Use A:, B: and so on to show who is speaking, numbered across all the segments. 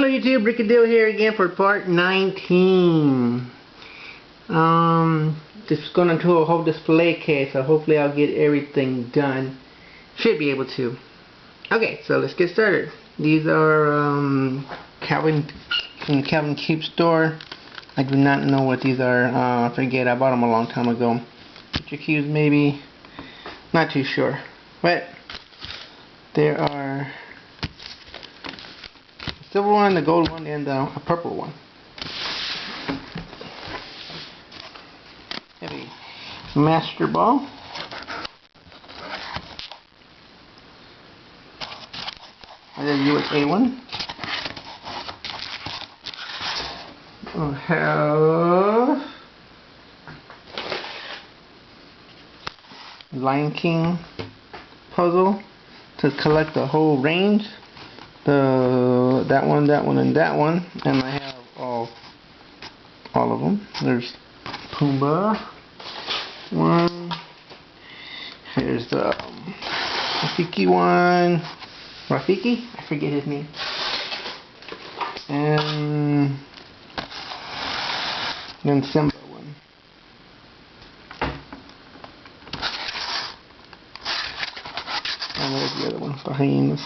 A: Hello YouTube, Brickadillo here again for part 19. Just going into a whole display case, so hopefully I'll get everything done. Should be able to. Okay, so let's get started. These are Calvin from the Calvin Cube store. I do not know what these are. I forget, I bought them a long time ago. Picture cubes maybe, not too sure. But there are a silver one, the gold one, and a purple one. Have a master ball. There's USA one. We'll have Lion King puzzle to collect the whole range. That one, and that one, and I have all of them. There's Pumbaa one. Here's the Rafiki one. Rafiki? I forget his name. And then Simba one. And there's the other one, the hyenas.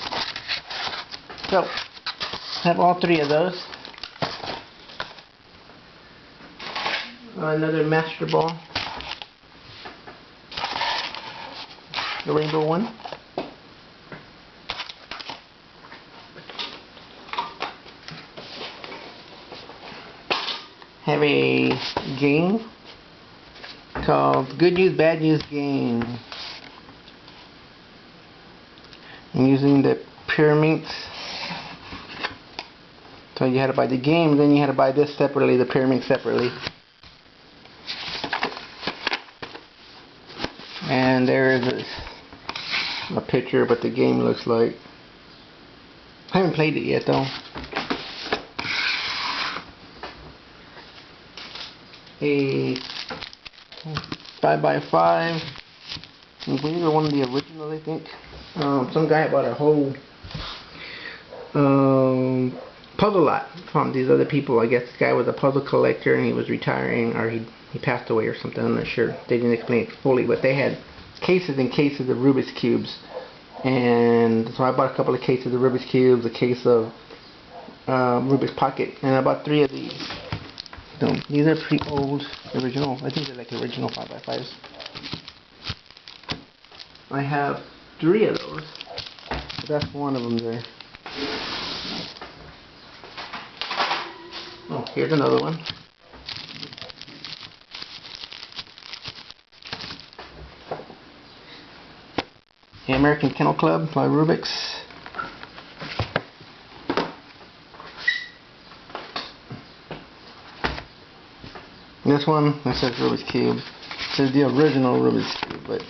A: So, I have all three of those. Another master ball. The rainbow one. Have a game called Good News, Bad News Game. I'm using the pyramids. So you had to buy the game, then you had to buy this separately, the pyramid separately. And there is a picture, but the game looks like. I haven't played it yet though. A 5x5. I believe they're one of the originals, I think. Some guy bought a whole puzzle lot from these other people. I guess this guy was a puzzle collector and he was retiring, or he passed away or something. I'm not sure. They didn't explain it fully, but they had cases and cases of Rubik's cubes. And so I bought a couple of cases of Rubik's cubes, a case of Rubik's pocket, and I bought 3 of these. So these are pretty old, original. I think they're like original 5x5s. I have 3 of those. That's one of them there. Oh, here's another one. The American Kennel Club by Rubik's. This one, that says Rubik's Cube. It says the original Rubik's Cube, but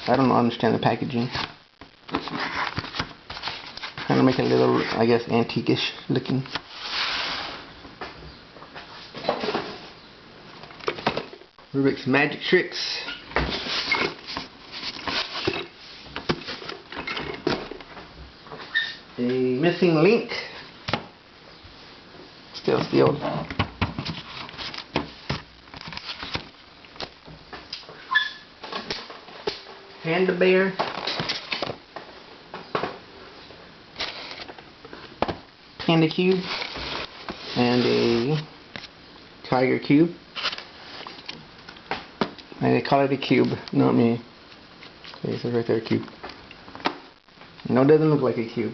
A: I don't understand the packaging. Trying to make it a little, I guess, antique-ish looking. Rubik's Magic Tricks. A Missing Link. Still sealed. Panda Bear. Panda Cube. And a Tiger Cube. And they call it a cube, not me. Okay, it says right there, cube. No, it doesn't look like a cube.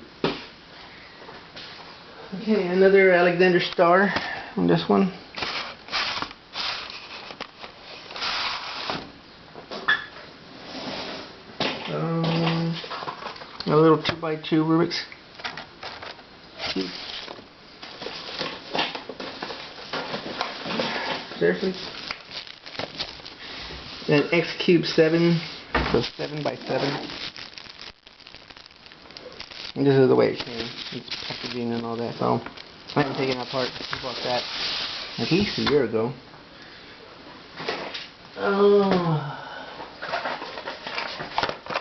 A: Okay, another Alexander Star on this one. A little 2x2 Rubik's cube. Seriously? An X Cube 7, so 7x7. And this is the way it came. It's packaging and all that, so I haven't taken it apart. I bought that at least a year ago.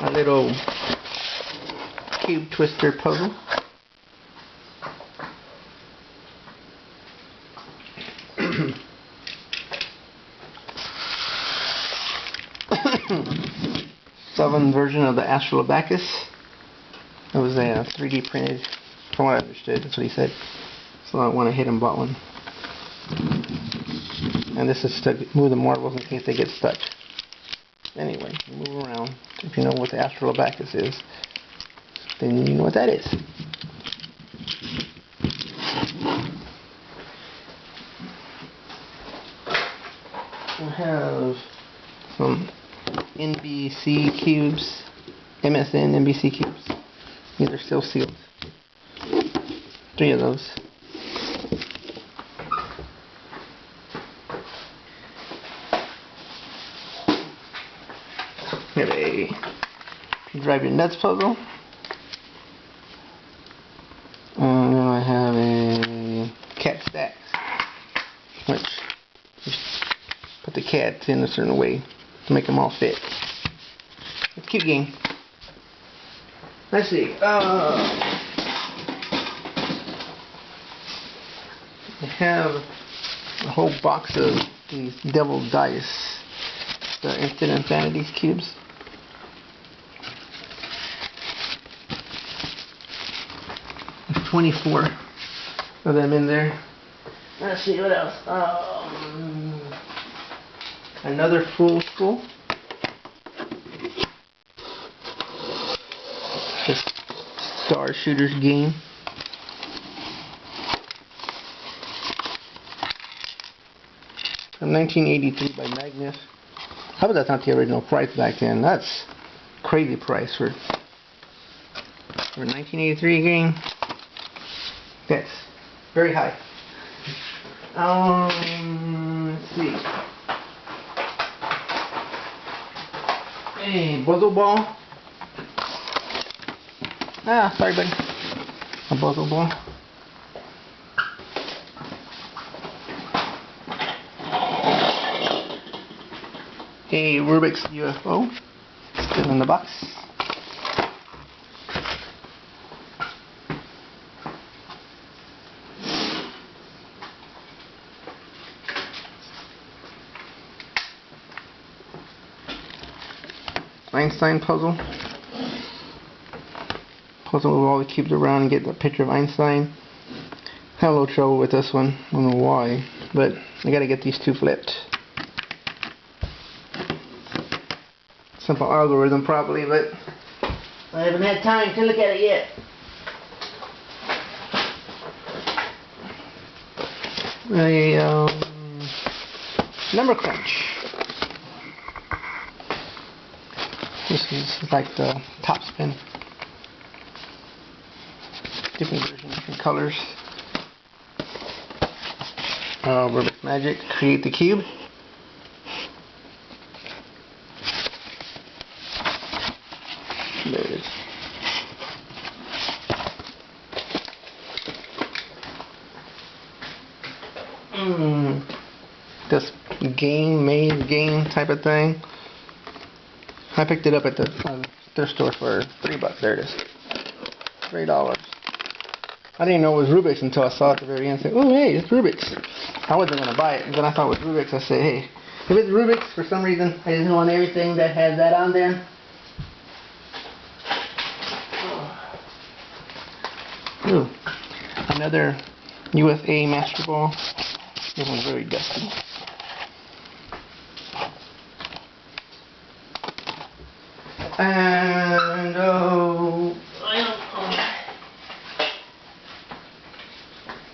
A: A little cube twister puzzle. 7 version of the astrolabacus. It was a 3D printed, from what I understood. That's what he said. So I went ahead and bought one. And this is to move the marbles in case they get stuck. Anyway, move around. If you know what the astrolabacus is, then you know what that is. I have some NBC cubes, MSN NBC cubes. These are still sealed. 3 of those. We have a Drive Your Nuts puzzle. And then I have a cat stacks, which you put the cats in a certain way to make them all fit. It's a cute game. Let's see. I have a whole box of these devil dice, the Instant Infinities cubes. There's 24 of them in there. Let's see what else. Another full school. This Star Shooters game. From 1983 by Magnus. How about that's not the original price back then? That's crazy price for 1983 game. That's very high. Let's see. A puzzle ball. Ah, sorry, buddy. A puzzle ball. A Rubik's UFO. Still in the box. Einstein puzzle. Puzzle with all the cubes around and get the picture of Einstein. Had a little trouble with this one. I don't know why, but I gotta get these 2 flipped. Simple algorithm probably, but I haven't had time to look at it yet. A number crunch. This is like the top spin. Different versions, different colors. Rubik's Magic, create the cube. There it is. This maze game type of thing. I picked it up at the thrift store for $3. There it is. $3. I didn't know it was Rubik's until I saw it at the very end. I said, oh hey, it's Rubik's. I wasn't going to buy it, and then I thought it was Rubik's. I said, hey, if it's Rubik's, for some reason, I didn't want everything that has that on there. Ooh. Another USA Master Ball. This one's very dusty. And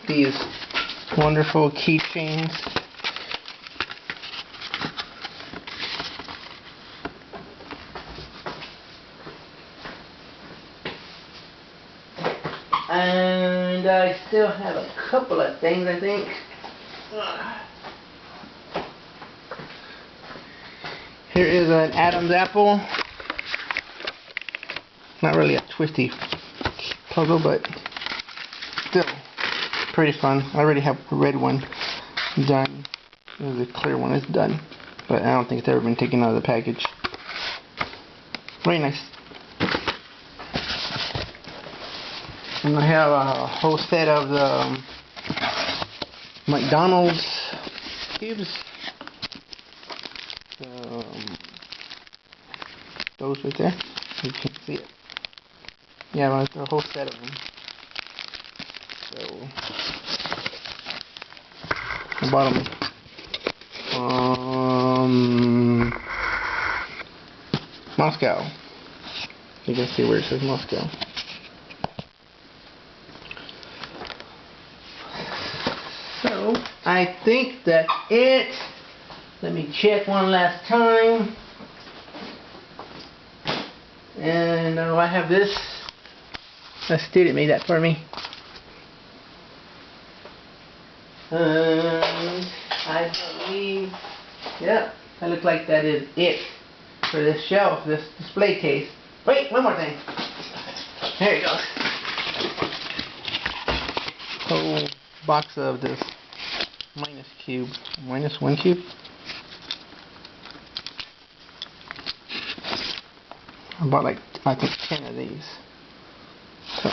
A: these wonderful keychains. And I still have a couple of things, I think. Here is an Adam's apple. Not really a Twisty puzzle, but still pretty fun. I already have a red one done. There's a clear one. It's done, but I don't think it's ever been taken out of the package. Very nice. And I have a whole set of the McDonald's cubes. Those right there. You can't see it. Yeah, well, the whole set of them. So I bought them Moscow. You can see where it says Moscow. So I think that's it. Let me check one last time. And I have this. A student made that for me. And I believe, yeah, that looks like that is it for this shelf, this display case. Wait, one more thing. There you go. Whole box of this minus one cube. I bought like, I think 10 of these. So,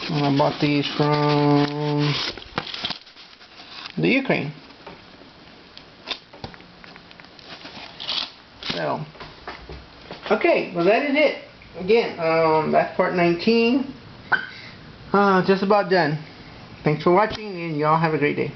A: and I bought these from the Ukraine. So, okay, well that is it. Again, that's part 19. Just about done. Thanks for watching, and y'all have a great day.